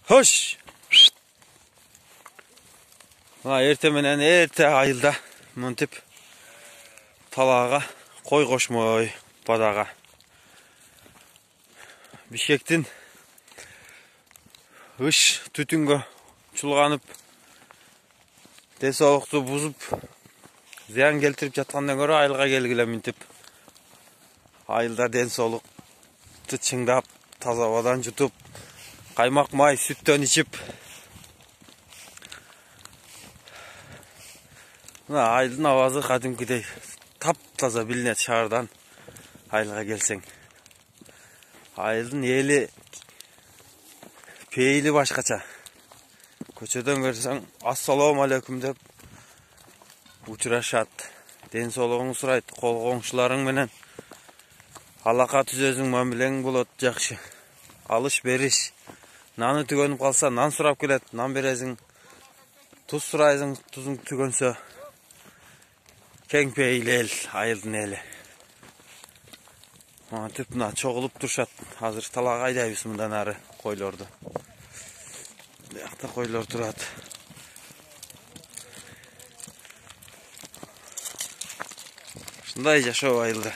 Hoş. Erte menen erte ayılda mıntip talağa koy koşmoy badaga. Bişektin ış tütüngö çulganıp desoğuktu buzup ziyan keltirip жаткандан көрө айылга келгиле мынтип айылда ден соолукту чыңдап таза абадан жутуп каймак май сүттөн ичип мына айылдын абазы кадимкидей таптаза билинет шаардан айылга келсең. Айылдын эли пейили башкача. Көчөдөн көрсөң ассалам алейкум деп учурашат. Ден соолугуңду сурайт, кол коңшуларың менен алака түзөсүң, мамилең болот жакшы. Алыш бериш. Наны түгөнүп калса, нан сурап келет, нан бересиң. Туз сурайсың, тузуң түгөнсө. Кең пейили эл, айылдын эли. Мантип мына чогулуп турушат. Азыр талаага айдайбыз мындан ары койлорду. Биякта койлор турат. Ушундай жашоо айылда.